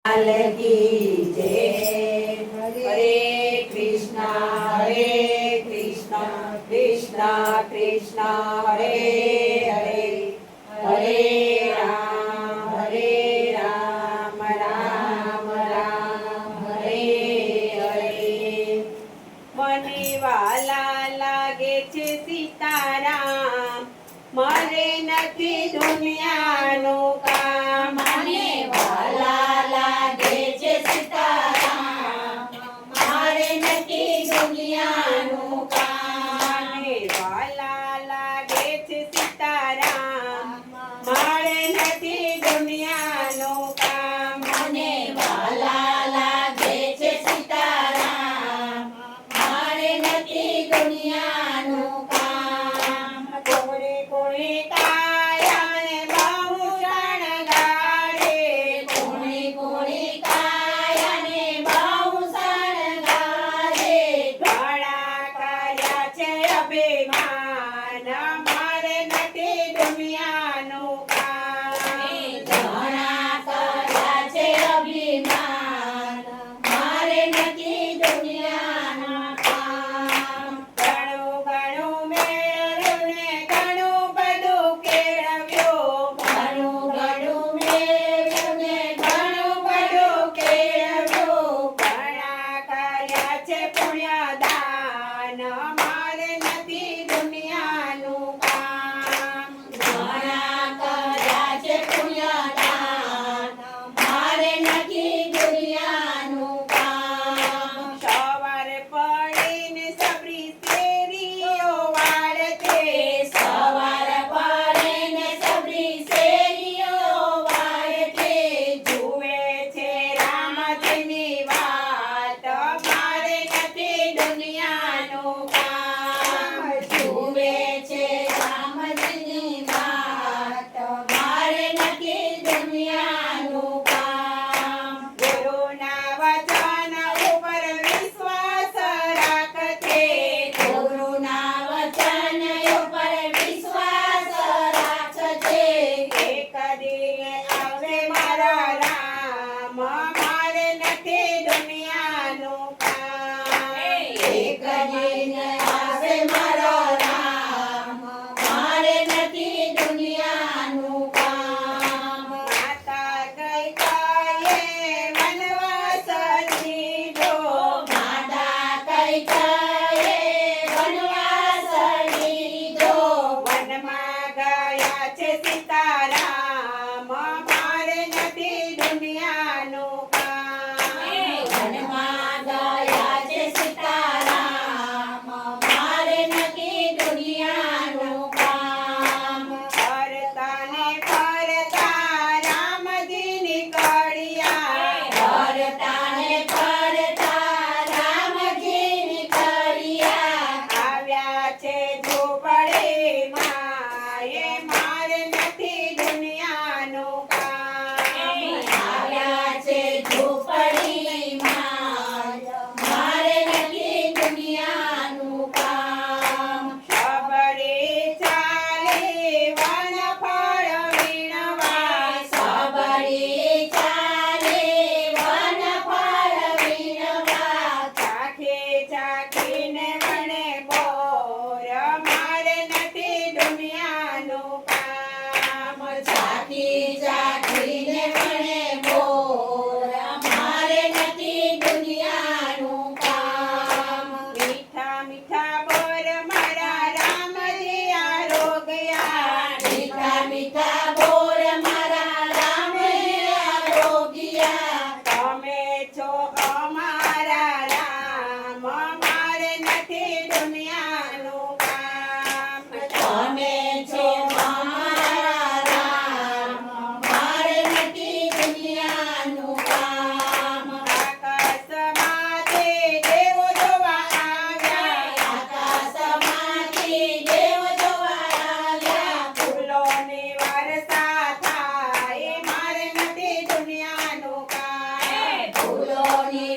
लाल की जय। हरे कृष्णा कृष्ण कृष्ण हरे हरे, हरे राम राम राम हरे हरे। મને વાલા લાગે છે સીતારામ, મારે નથી દુનિયાનું કામ. મને વાલા લાગે છે સીતારામ, મારે નથી દુનિયાનું કામ. મને વાલા લાગે છે સીતારામ, મારે નથી દુનિયાનું કામ. મને વાલા લાગે છે સીતારામ, મારે નથી દુનિયાનું કામ. કોળી કોળી કાયાને બહુ શણગારે, કોણી કોણી કાયાને બહુ શણગારે. ઘણા કર્યા છે અભિમાન, મારે નથી દુનિયાનું કામ. ઘણા કર્યા છે અભિમાન, મારે નથી દુનિયાના કામ. ઘણું ઘણું મેળવ્યું ને ઘણું બધું કેળવ્યું, ઘણું ઘણું મેળવ્યું ને ઘણું બધું કેળવ્યું. ઘણા કર્યા છે પુણ્યદાન, મારે નથી દુનિયાનું કામ. ઘણા કર્યા છે પુણ્યદાન, મારે નથી દુનિયાનું કામ. સવારે પડીને સબરી શેરીઓ વાળતે, સવાર પડે ને સબરી શેરીઓ વાળતે. જુએ છે રામજીની વાત, મારે નથી દુનિયાનું કામ. જુએ છે રામજીની વાત, મારે નથી દુનિયાનું કામ. ગુરુના વચન ઉપર વિશ્વાસ રાખતે, ગુરુના વચન ઉપર વિશ્વાસ રાખજે. એક દિને આવે મારા રામ, મારે નથી દુનિયાનું કામ. એક દિન આવે મારો રામ, મારે નથી દુનિયાનું કામ. માતા કઈ કયે વનવાસ લીધો, માતા કઈ કયે વનવાસ લીધો. વનમાં ગયા છે સીતારામ, મારે નથી દુનિયાનું કામ. વનમાં ગયા છે સીતારામ, મારે નથી દુનિયાનું કામ. ફરતાને ફરતા રામજી નીકળ્યા, ફરતા ને ફરતા રામજી નીકળ્યા. આવ્યા છે ઝૂંપડીમાં, એ મારે નથી દુનિયાનું કામ. આવ્યા છે ઝૂંપડીમાં, મારે નથી દુનિયાનું કામ. સબરી ચાલી વનફળ વીણવા, સબરી ચાલે વનફળ વીણવા. ચાખી ચાખીને વણે બોર, મારે નથી દુનિયાનું કામ. ચાખી ચાખીને વણે બોર, મારે નથી દુનિયાનું કામ. મીઠા મીઠા બોર મારા રામજી આરોગ્યા, મીઠા મીઠા બોર મારા રામે આરોગ્યા. તમે છો અમારા રામ, મારે નથી દુનિયાનું કામ. તમે છો અમારા રામ, મારે નથી દુનિયાનું કામ. આકાશમાંથી દેવો જોવા આવ્યા, આકાશમાંથી દેવ જોવા આવ્યા. ફૂલોની વર્ષા થાય, મારે નથી દુનિયાનું કામ. ફૂલોની